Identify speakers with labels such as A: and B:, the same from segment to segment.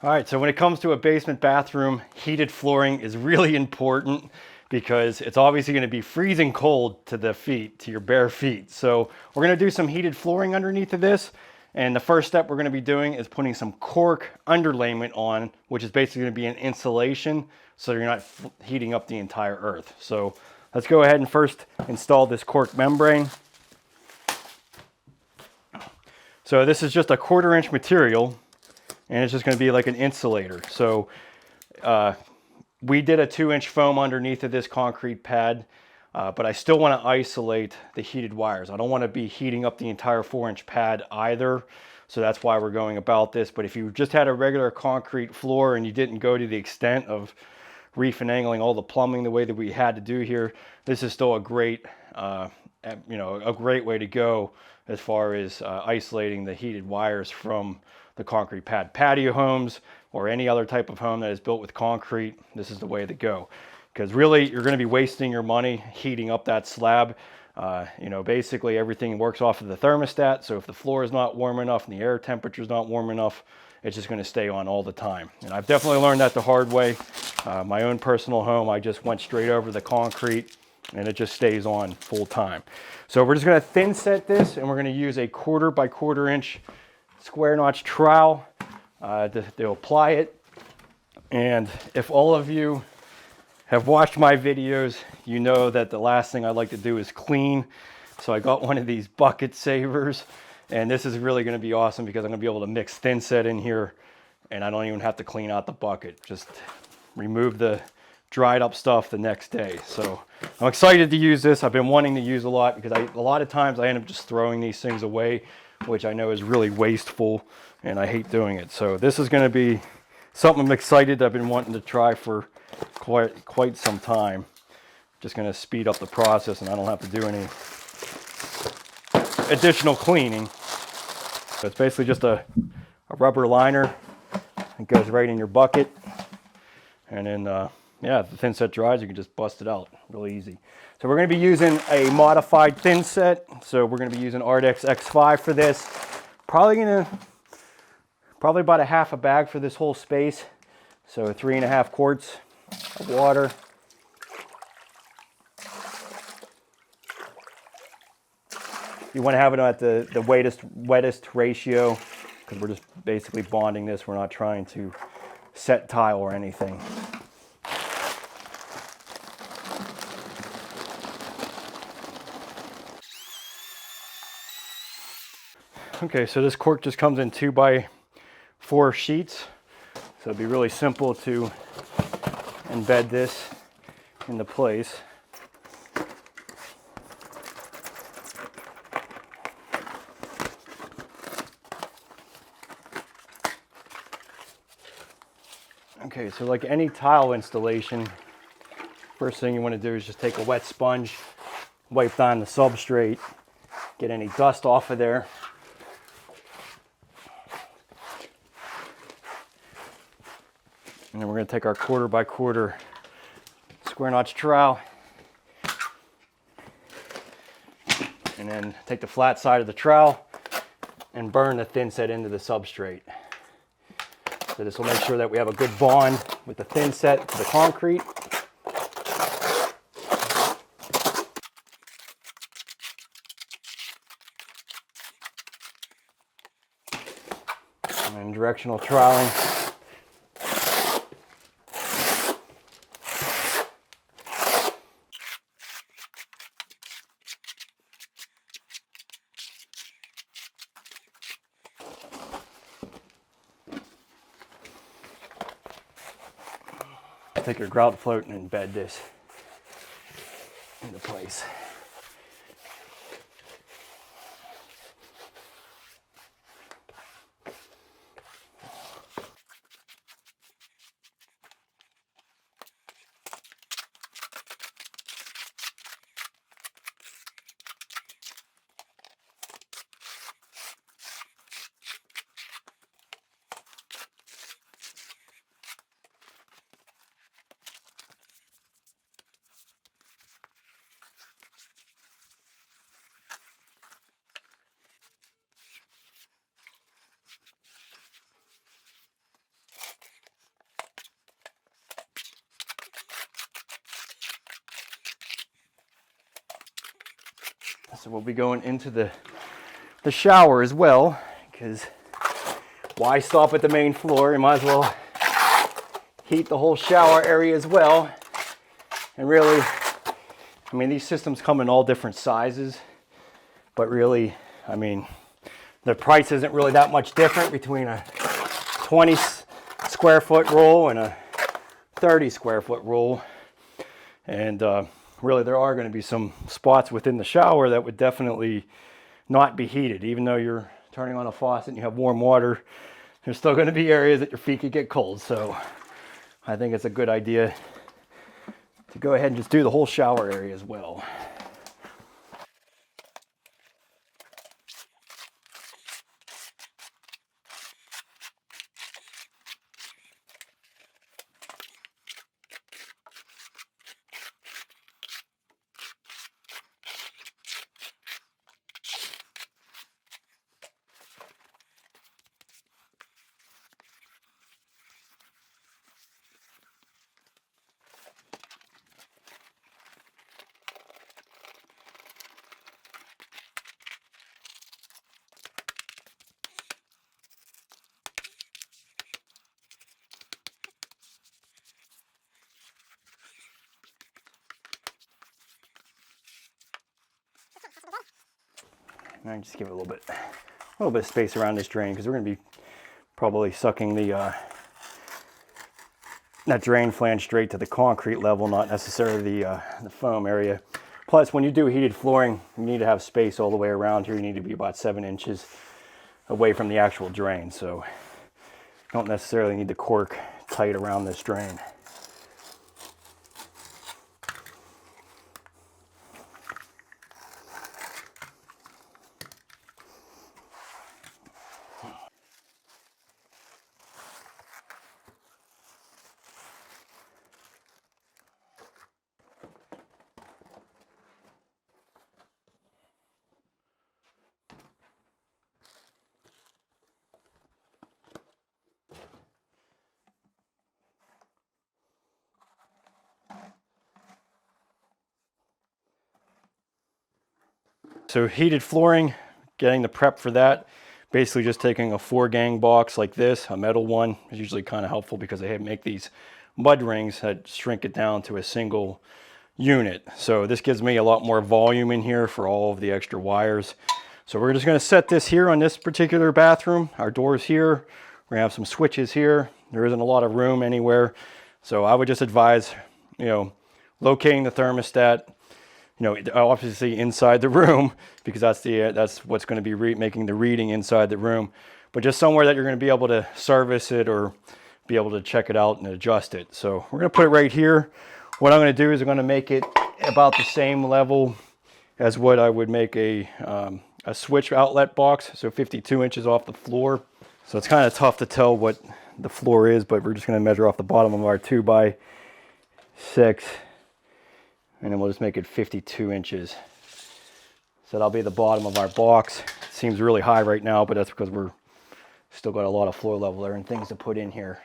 A: All right, so when it comes to a basement bathroom, heated flooring is really important because it's obviously going to be freezing cold to the feet, to your bare feet. So we're going to do some heated flooring underneath of this. And the first step we're going to be doing is putting some cork underlayment on, which is basically going to be an insulation so you're not heating up the entire earth. So let's go ahead and first install this cork membrane. So this is just a 1/4 inch material, and it's just going to be like an insulator. So we did a 2-inch foam underneath of this concrete pad, but I still want to isolate the heated wires. I don't want to be heating up the entire 4-inch pad either. So that's why we're going about this. But if you just had a regular concrete floor and you didn't go to the extent of refinagling all the plumbing the way that we had to do here, this is still a great, a great way to go as far as isolating the heated wires from the concrete pad. Patio homes or any other type of home that is built with concrete, this is the way to go. Because really, you're going to be wasting your money heating up that slab. Basically everything works off of the thermostat. So if the floor is not warm enough and the air temperature is not warm enough, it's just going to stay on all the time. And I've definitely learned that the hard way. My own personal home, I just went straight over the concrete and it just stays on full time. So we're just going to thin set this, and we're going to use a 1/4 by 1/4 inch square notch trowel to apply it. And if all of you have watched my videos, you know that the last thing I like to do is clean. So I got one of these bucket savers, and this is really going to be awesome because I'm going to be able to mix thin set in here, and I don't even have to clean out the bucket. Just remove the dried up stuff the next day. So I'm excited to use this. I've been wanting to use a lot because a lot of times I end up just throwing these things away, which I know is really wasteful, and I hate doing it. So this is going to be something I'm excited. I've been wanting to try for quite some time. Just going to speed up the process, and I don't have to do any additional cleaning. So it's basically just a rubber liner. It goes right in your bucket, and then if the thin set dries, you can just bust it out really easy. So we're going to be using a modified thin set. So we're going to be using Ardex X5 for this. Probably about a half a bag for this whole space. So 3.5 quarts of water. You want to have it at the wettest ratio, because we're just basically bonding this. We're not trying to set tile or anything. Okay, so this cork just comes in 2x4 sheets. So it'd be really simple to embed this into place. Okay, so like any tile installation, first thing you want to do is just take a wet sponge, wipe down the substrate, get any dust off of there. And then we're going to take our 1/4 by 1/4 square notch trowel, and then take the flat side of the trowel and burn the thin set into the substrate. So this will make sure that we have a good bond with the thin set to the concrete. And then directional troweling. Take your grout float and embed this into place. So we'll be going into the shower as well, because why stop at the main floor? You might as well heat the whole shower area as well. And really, I mean, these systems come in all different sizes, but really, I mean, the price isn't really that much different between a 20 square foot roll and a 30 square foot roll. And really, there are going to be some spots within the shower that would definitely not be heated. Even though you're turning on a faucet and you have warm water, there's still going to be areas that your feet could get cold. So I think it's a good idea to go ahead and just do the whole shower area as well. And just give it a little bit of space around this drain, because we're going to be probably sucking the that drain flange straight to the concrete level, not necessarily the foam area. Plus, when you do heated flooring, you need to have space all the way around here. You need to be about 7 inches away from the actual drain, so you don't necessarily need the cork tight around this drain. So heated flooring, getting the prep for that, basically just taking a 4-gang box like this, a metal one is usually kind of helpful because they make these mud rings that shrink it down to a single unit. So this gives me a lot more volume in here for all of the extra wires. So we're just going to set this here on this particular bathroom. Our door's here. We're going to have some switches here. There isn't a lot of room anywhere. So I would just advise, locating the thermostat, obviously inside the room, because that's what's going to be making the reading inside the room, but just somewhere that you're going to be able to service it or be able to check it out and adjust it. So we're going to put it right here. What I'm going to do is I'm going to make it about the same level as what I would make a switch outlet box, so 52 inches off the floor. So it's kind of tough to tell what the floor is, but we're just going to measure off the bottom of our 2x6. And then we'll just make it 52 inches. So that'll be the bottom of our box. It seems really high right now, but that's because we're still got a lot of floor level there and things to put in here.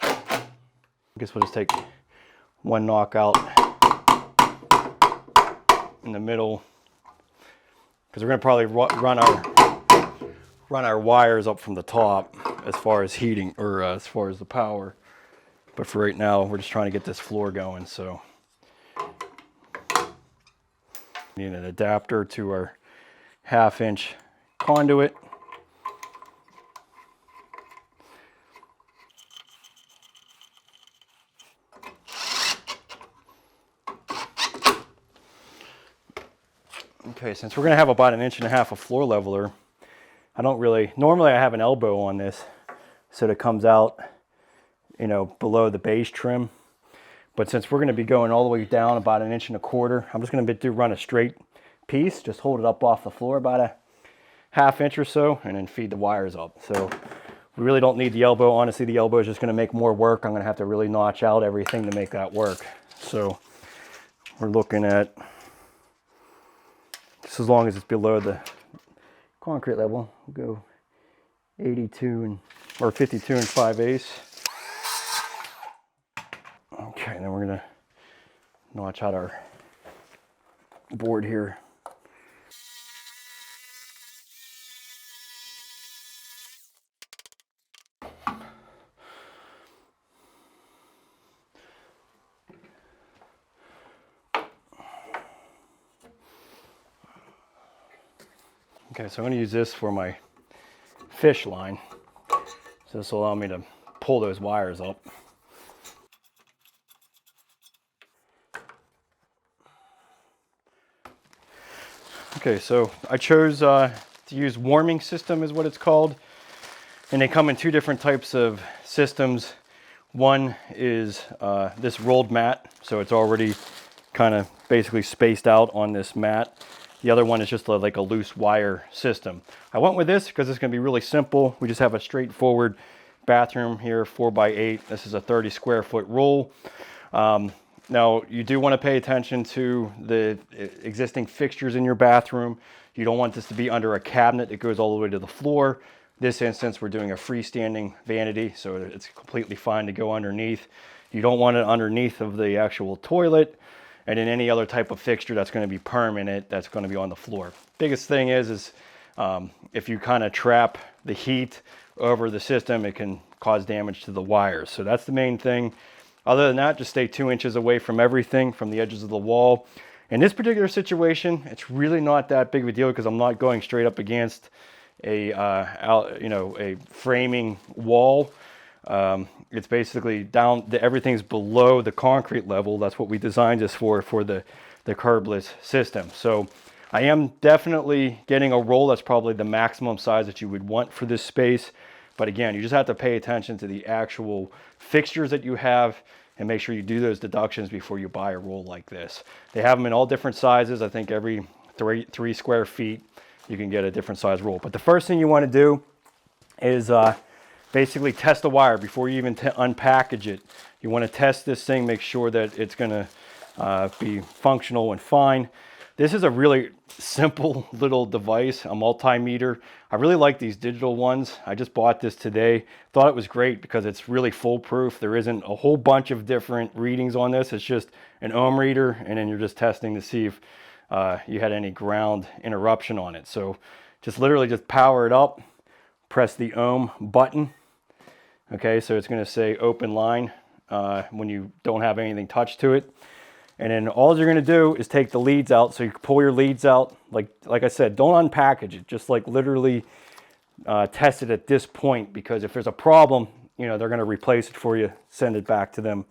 A: I guess we'll just take one knockout in the middle, because we're going to probably run our wires up from the top as far as heating, or as far as the power. But for right now, we're just trying to get this floor going. So need an adapter to our 1/2-inch conduit. Okay, since we're going to have about 1.5 inches of floor leveler, normally I have an elbow on this so that it comes out below the base trim. But since we're going to be going all the way down about 1.25 inches, I'm just going to run a straight piece, just hold it up off the floor about a 1/2 inch or so, and then feed the wires up. So we really don't need the elbow. Honestly, the elbow is just going to make more work. I'm going to have to really notch out everything to make that work. So we're looking at, just as long as it's below the concrete level, we'll go 52 or 52 5/8. Okay, then we're going to notch out our board here. Okay, so I'm going to use this for my fish line. So this will allow me to pull those wires up. Okay, so I chose to use warming system is what it's called. And they come in two different types of systems. One is this rolled mat, so it's already kind of basically spaced out on this mat. The other one is just like a loose wire system. I went with this because it's going to be really simple. We just have a straightforward bathroom here, 4x8. This is a 30 square foot roll. Now, you do want to pay attention to the existing fixtures in your bathroom. You don't want this to be under a cabinet that goes all the way to the floor. This instance, we're doing a freestanding vanity, so it's completely fine to go underneath. You don't want it underneath of the actual toilet, and in any other type of fixture that's going to be permanent, that's going to be on the floor. Biggest thing is if you kind of trap the heat over the system, it can cause damage to the wires. So that's the main thing. Other than that, just stay 2 inches away from everything, from the edges of the wall. In this particular situation, it's really not that big of a deal because I'm not going straight up against a framing wall. It's basically down, everything's below the concrete level. That's what we designed this for the curbless system. So I am definitely getting a roll that's probably the maximum size that you would want for this space. But again, you just have to pay attention to the actual fixtures that you have and make sure you do those deductions before you buy a roll like this. They have them in all different sizes. I think every three square feet, you can get a different size roll. But the first thing you want to do is basically test the wire before you even unpackage it. You want to test this thing, make sure that it's going to be functional and fine. This is a really simple little device, a multimeter. I really like these digital ones. I just bought this today. Thought it was great because it's really foolproof. There isn't a whole bunch of different readings on this. It's just an ohm reader, and then you're just testing to see if you had any ground interruption on it. So just literally just power it up, press the ohm button. Okay, so it's going to say open line when you don't have anything touched to it. And then all you're going to do is take the leads out. So you can pull your leads out. Like I said, don't unpackage it. Just like literally test it at this point, because if there's a problem, you know, they're going to replace it for you, send it back to them.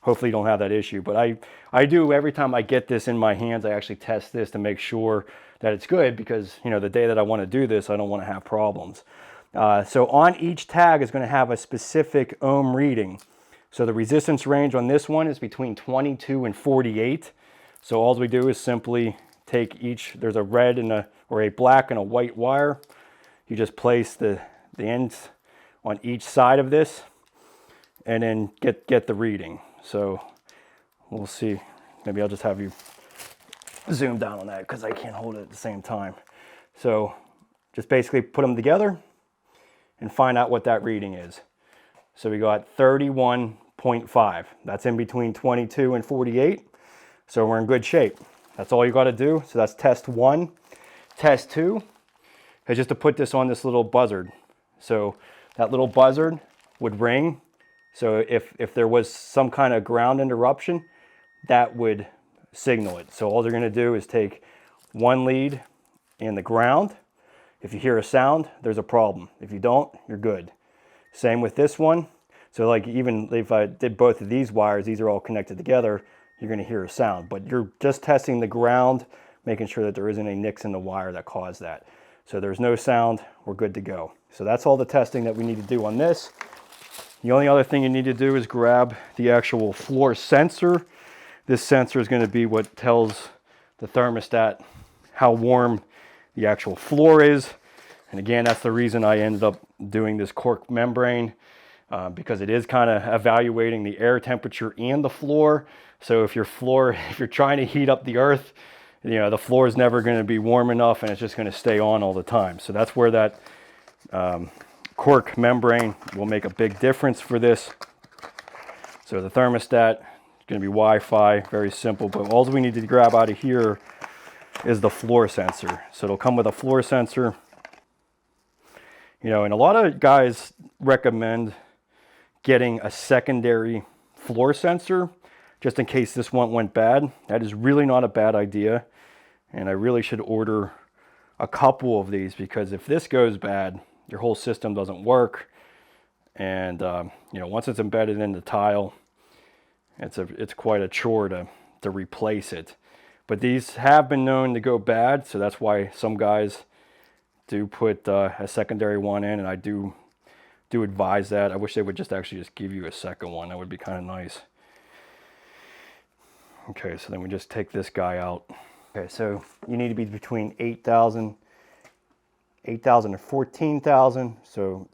A: Hopefully you don't have that issue. But I do, every time I get this in my hands, I actually test this to make sure that it's good, because, you know, the day that I want to do this, I don't want to have problems. So on each tag is going to have a specific ohm reading. So the resistance range on this one is between 22 and 48. So all we do is simply take each, there's a red and a black and a white wire. You just place the ends on each side of this and then get the reading. So we'll see. Maybe I'll just have you zoom down on that because I can't hold it at the same time. So just basically put them together and find out what that reading is. So we got 31.5. That's in between 22 and 48. So we're in good shape. That's all you got to do. So that's test 1. Test 2 is just to put this on this little buzzard. So that little buzzard would ring. So if there was some kind of ground interruption, that would signal it. So all they're going to do is take one lead in the ground. If you hear a sound, there's a problem. If you don't, you're good. Same with this one. So like even if I did both of these wires, these are all connected together, you're going to hear a sound. But you're just testing the ground, making sure that there isn't any nicks in the wire that cause that. So there's no sound, we're good to go. So that's all the testing that we need to do on this. The only other thing you need to do is grab the actual floor sensor. This sensor is going to be what tells the thermostat how warm the actual floor is. And again, that's the reason I ended up doing this cork membrane, because it is kind of evaluating the air temperature and the floor. So if you're trying to heat up the earth, you know, the floor is never going to be warm enough and it's just going to stay on all the time. So that's where that cork membrane will make a big difference for this. So the thermostat is going to be Wi-Fi, very simple. But all we need to grab out of here is the floor sensor. So it'll come with a floor sensor. You know, and a lot of guys recommend getting a secondary floor sensor just in case this one went bad. That is really not a bad idea. And I really should order a couple of these, because if this goes bad, your whole system doesn't work. And you know, once it's embedded in the tile, it's quite a chore to replace it. But these have been known to go bad, so that's why some guys do put a secondary one in, and I do advise that. I wish they would actually just give you a second one. That would be kind of nice. Okay, so then we just take this guy out. Okay, so you need to be between 8,000 and 14,000. So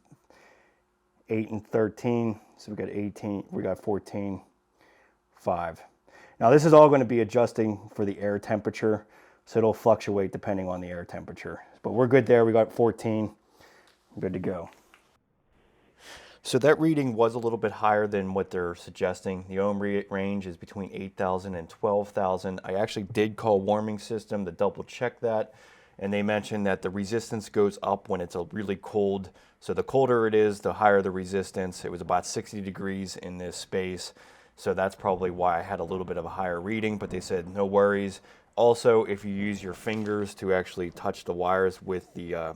A: 8 and 13. So we got 18, we got 14, 5. Now this is all going to be adjusting for the air temperature. So it'll fluctuate depending on the air temperature. But we're good there. We got 14. We're good to go. So that reading was a little bit higher than what they're suggesting. The ohm range is between 8,000 and 12,000. I actually did call Warming System to double check that, and they mentioned that the resistance goes up when it's really cold. So the colder it is, the higher the resistance. It was about 60 degrees in this space, so that's probably why I had a little bit of a higher reading, but they said no worries. Also, if you use your fingers to actually touch the wires with the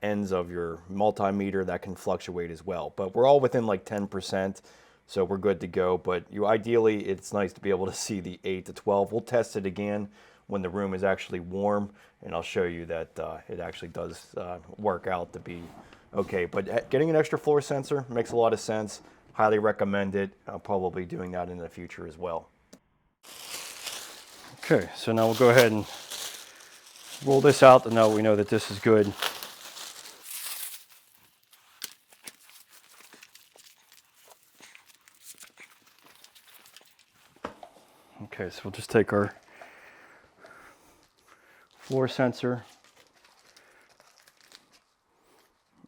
A: ends of your multimeter, that can fluctuate as well. But we're all within like 10%, so we're good to go. But ideally, it's nice to be able to see the 8 to 12. We'll test it again when the room is actually warm, and I'll show you that it actually does work out to be okay. But getting an extra floor sensor makes a lot of sense. Highly recommend it. I'll probably be doing that in the future as well. Okay, so now we'll go ahead and roll this out to know we know that this is good. Okay, so we'll just take our floor sensor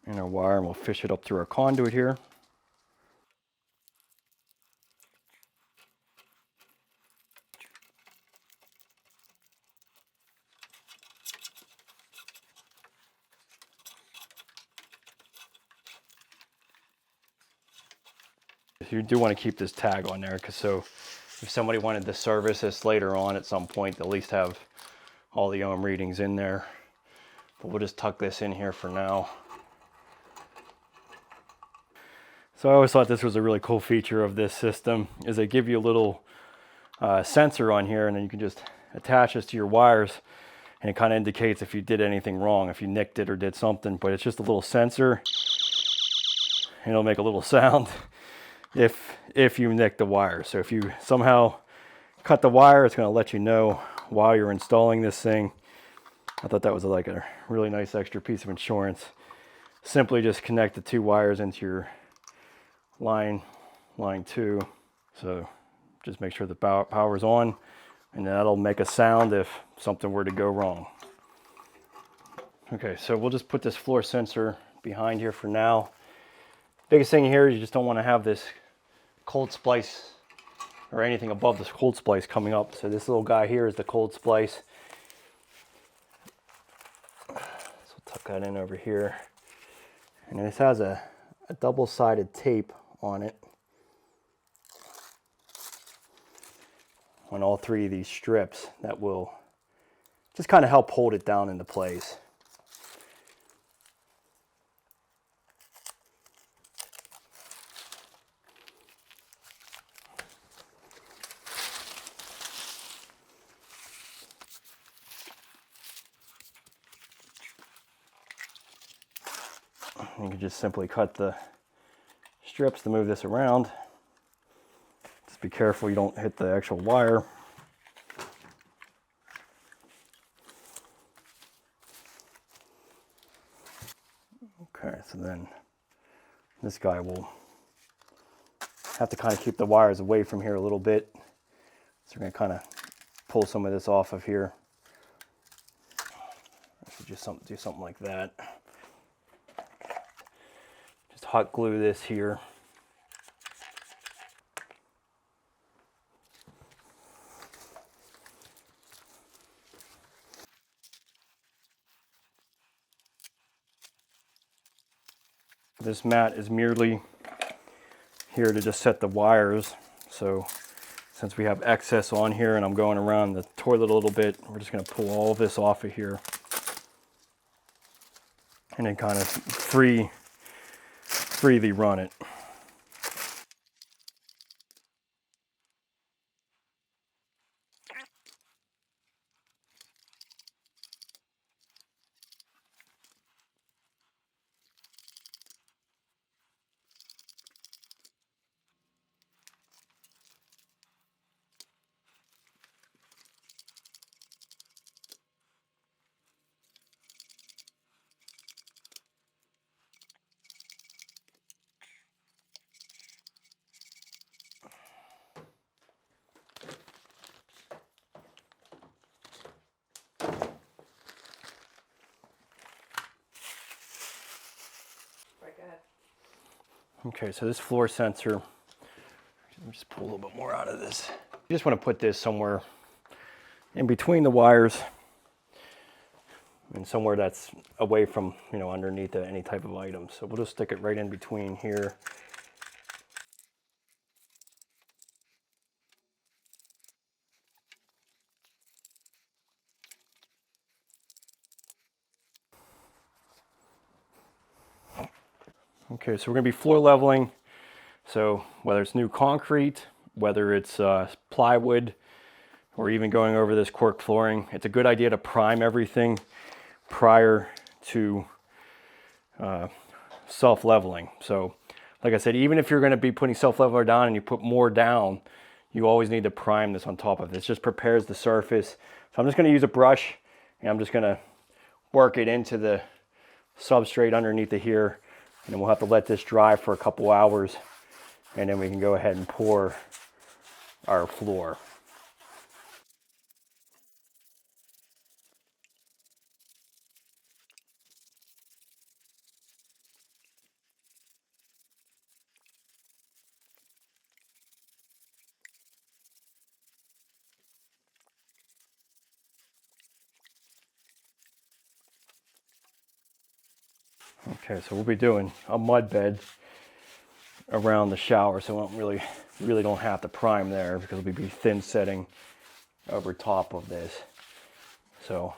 A: and our wire, and we'll fish it up through our conduit here. You do want to keep this tag on there, because so if somebody wanted to service this later on at some point, they'll at least have all the ohm readings in there. But we'll just tuck this in here for now. So I always thought this was a really cool feature of this system, is they give you a little sensor on here, and then you can just attach this to your wires, and it kind of indicates if you did anything wrong, if you nicked it or did something. But it's just a little sensor, and it'll make a little sound if you nick the wire. So if you somehow cut the wire, it's going to let you know while you're installing this thing. I thought that was like a really nice extra piece of insurance. Simply just connect the two wires into your line 2. So just make sure the power's on, and that'll make a sound if something were to go wrong. Okay, so we'll just put this floor sensor behind here for now. Biggest thing here is you just don't want to have this cold splice or anything above this cold splice coming up. So this little guy here is the cold splice. So we'll tuck that in over here. And this has a double-sided tape on it on all 3 of these strips that will just kind of help hold it down into place. You can just simply cut the strips to move this around. Just be careful you don't hit the actual wire. Okay, so then this guy will have to kind of keep the wires away from here a little bit. So we're going to kind of pull some of this off of here. I should just do something like that. Just hot glue this here. This mat is merely here to just set the wires. So since we have excess on here and I'm going around the toilet a little bit, we're just going to pull all of this off of here and then kind of freely run it. Okay, so this floor sensor, let me just pull a little bit more out of this. You just want to put this somewhere in between the wires and somewhere that's away from, you know, underneath any type of item. So we'll just stick it right in between here. Okay, so we're going to be floor leveling. So whether it's new concrete, whether it's plywood, or even going over this cork flooring, it's a good idea to prime everything prior to self-leveling. So like I said, even if you're going to be putting self-leveler down and you put more down, you always need to prime this on top of it. It just prepares the surface. So I'm just going to use a brush and I'm just going to work it into the substrate underneath of here, and then we'll have to let this dry for a couple hours, and then we can go ahead and pour our floor. Okay, so we'll be doing a mud bed around the shower, so we don't really don't have to prime there because we'll be thin setting over top of this. So,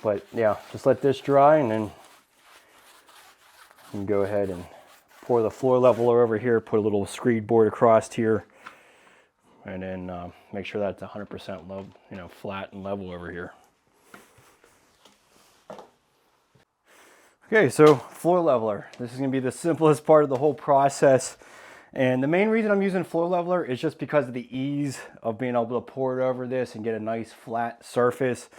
A: but yeah, just let this dry and then you can go ahead and pour the floor leveler over here, put a little screed board across here, and then make sure that's 100% low, you know, flat and level over here. Okay, so floor leveler. This is going to be the simplest part of the whole process. And the main reason I'm using floor leveler is just because of the ease of being able to pour it over this and get a nice flat surface.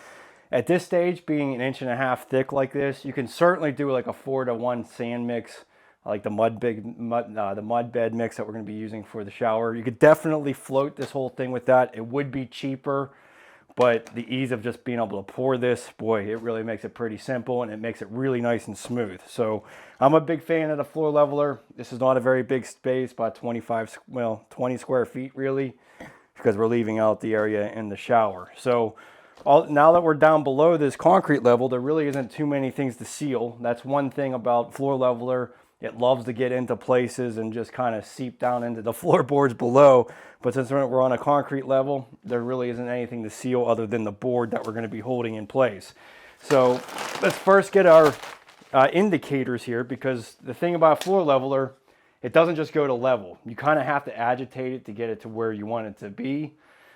A: At this stage, being 1.5 inches thick like this, you can certainly do like a 4-to-1 sand mix, like the mud bed mix that we're going to be using for the shower. You could definitely float this whole thing with that. It would be cheaper, but the ease of just being able to pour this, boy, it really makes it pretty simple and it makes it really nice and smooth. So I'm a big fan of the floor leveler. This is not a very big space, about 20 square feet really, because we're leaving out the area in the shower. So now that we're down below this concrete level, there really isn't too many things to seal. That's one thing about floor leveler. It loves to get into places and just kind of seep down into the floorboards below. But since we're on a concrete level, there really isn't anything to seal other than the board that we're going to be holding in place. So let's first get our indicators here, because the thing about floor leveler, it doesn't just go to level. You kind of have to agitate it to get it to where you want it to be.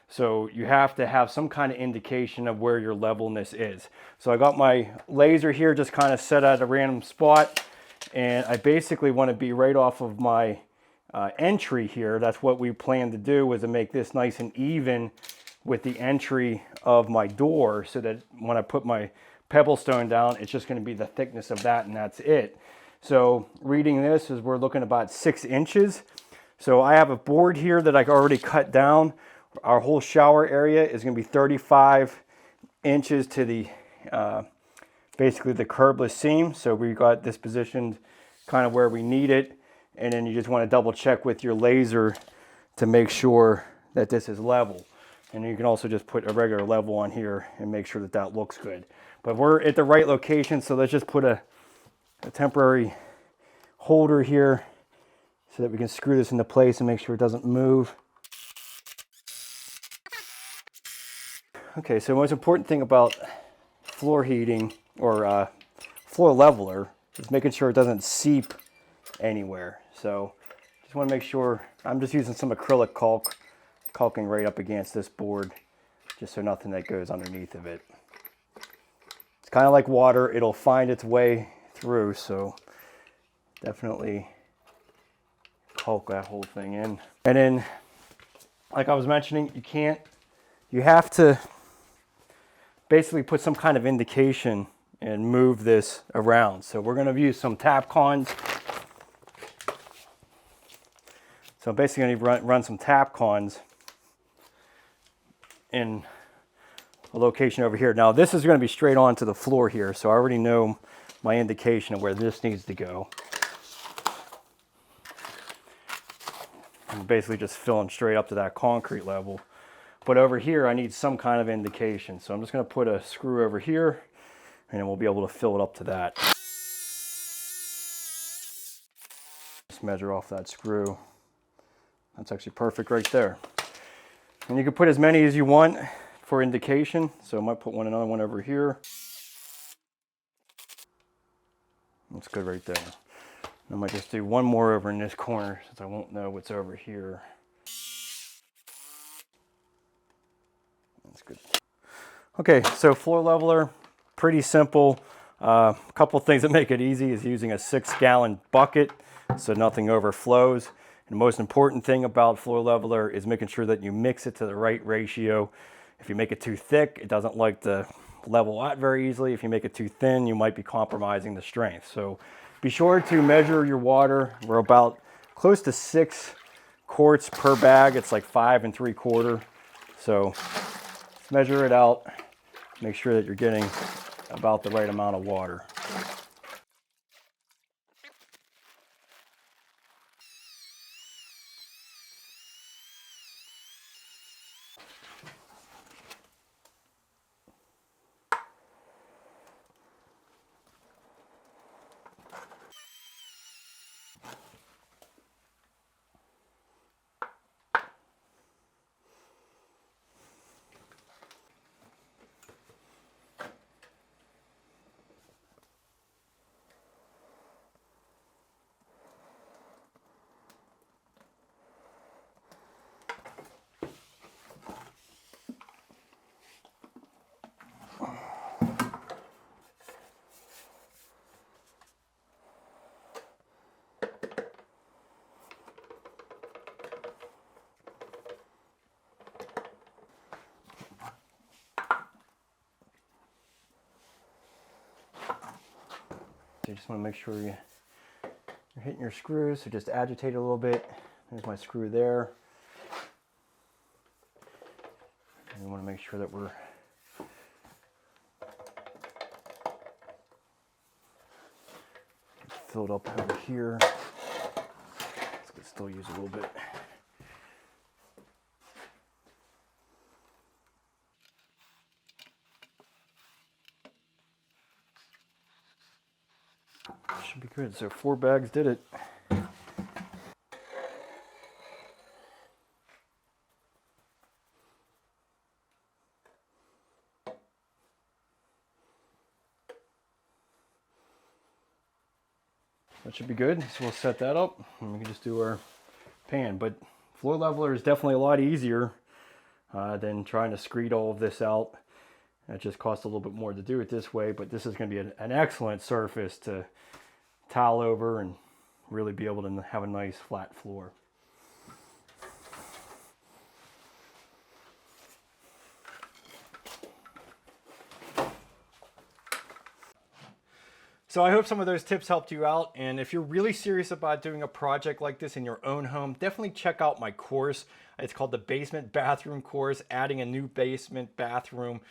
A: So you have to have some kind of indication of where your levelness is. So I got my laser here just kind of set at a random spot, and I basically want to be right off of my entry here. That's what we plan to do, was to make this nice and even with the entry of my door, so that when I put my pebble stone down, it's just going to be the thickness of that, and that's it. So reading this is we're looking about 6 inches. So I have a board here that I already cut down. Our whole shower area is going to be 35 inches to the basically the curbless seam. So we got this positioned kind of where we need it. And then you just want to double check with your laser to make sure that this is level. And you can also just put a regular level on here and make sure that that looks good. But we're at the right location, so let's just put a temporary holder here so that we can screw this into place and make sure it doesn't move. Okay, so the most important thing about floor heating or floor leveler is making sure it doesn't seep anywhere. So just want to make sure, I'm just using some acrylic caulk, caulking right up against this board, just so nothing that goes underneath of it. It's kind of like water, it'll find its way through, so definitely caulk that whole thing in. And then, like I was mentioning, you have to basically put some kind of indication and move this around. So we're going to use some tap cons. So I'm basically going to run some tap cons in a location over here. Now this is going to be straight onto the floor here, so I already know my indication of where this needs to go. I'm basically just filling straight up to that concrete level. But over here I need some kind of indication. So I'm just going to put a screw over here and then we'll be able to fill it up to that. Just measure off that screw. That's actually perfect right there. And you can put as many as you want for indication. So I might put another one over here. That's good right there. I might just do one more over in this corner since I won't know what's over here. That's good. Okay, so floor leveler, pretty simple. A couple things that make it easy is using a 6-gallon bucket so nothing overflows. And the most important thing about floor leveler is making sure that you mix it to the right ratio. If you make it too thick, it doesn't like to level out very easily. If you make it too thin, you might be compromising the strength. So be sure to measure your water. We're about close to 6 quarts per bag. It's like 5 3/4. So measure it out. Make sure that you're getting about the right amount of water. So you just want to make sure you're hitting your screws, so just agitate a little bit. There's my screw there. And we want to make sure that we're filled up over here. Let's still use a little bit. Should be good. So 4 bags did it. That should be good. So we'll set that up and we can just do our pan. But floor leveler is definitely a lot easier than trying to screed all of this out. It just costs a little bit more to do it this way, but this is going to be an excellent surface to tile over and really be able to have a nice flat floor. So I hope some of those tips helped you out, and if you're really serious about doing a project like this in your own home, definitely check out my course. It's called the Basement Bathroom Course. Adding a new basement bathroom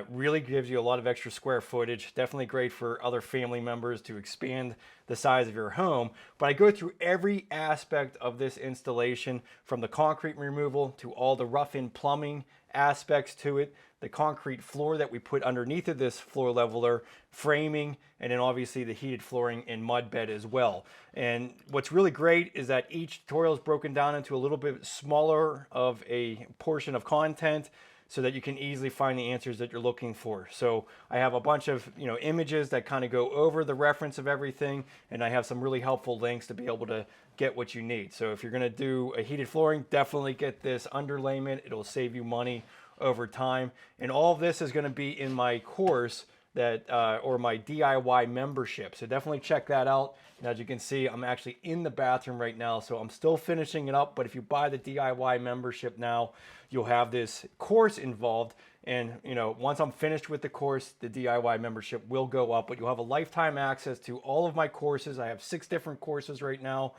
A: really gives you a lot of extra square footage. Definitely great for other family members to expand the size of your home. But I go through every aspect of this installation, from the concrete removal to all the rough-in plumbing aspects to it, the concrete floor that we put underneath of this floor leveler, framing, and then obviously the heated flooring and mud bed as well. And what's really great is that each tutorial is broken down into a little bit smaller of a portion of content, so that you can easily find the answers that you're looking for. So I have a bunch of images that kind of go over the reference of everything, and I have some really helpful links to be able to get what you need. So if you're going to do a heated flooring, definitely get this underlayment. It'll save you money over time. And all of this is going to be in my course that or my DIY membership. So definitely check that out. And as you can see, I'm actually in the bathroom right now, so I'm still finishing it up. But if you buy the DIY membership now, you'll have this course involved. And once I'm finished with the course, the DIY membership will go up, but you'll have a lifetime access to all of my courses. I have 6 different courses right now,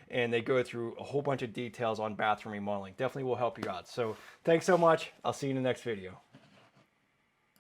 A: and they go through a whole bunch of details on bathroom remodeling. Definitely will help you out. So thanks so much. I'll see you in the next video.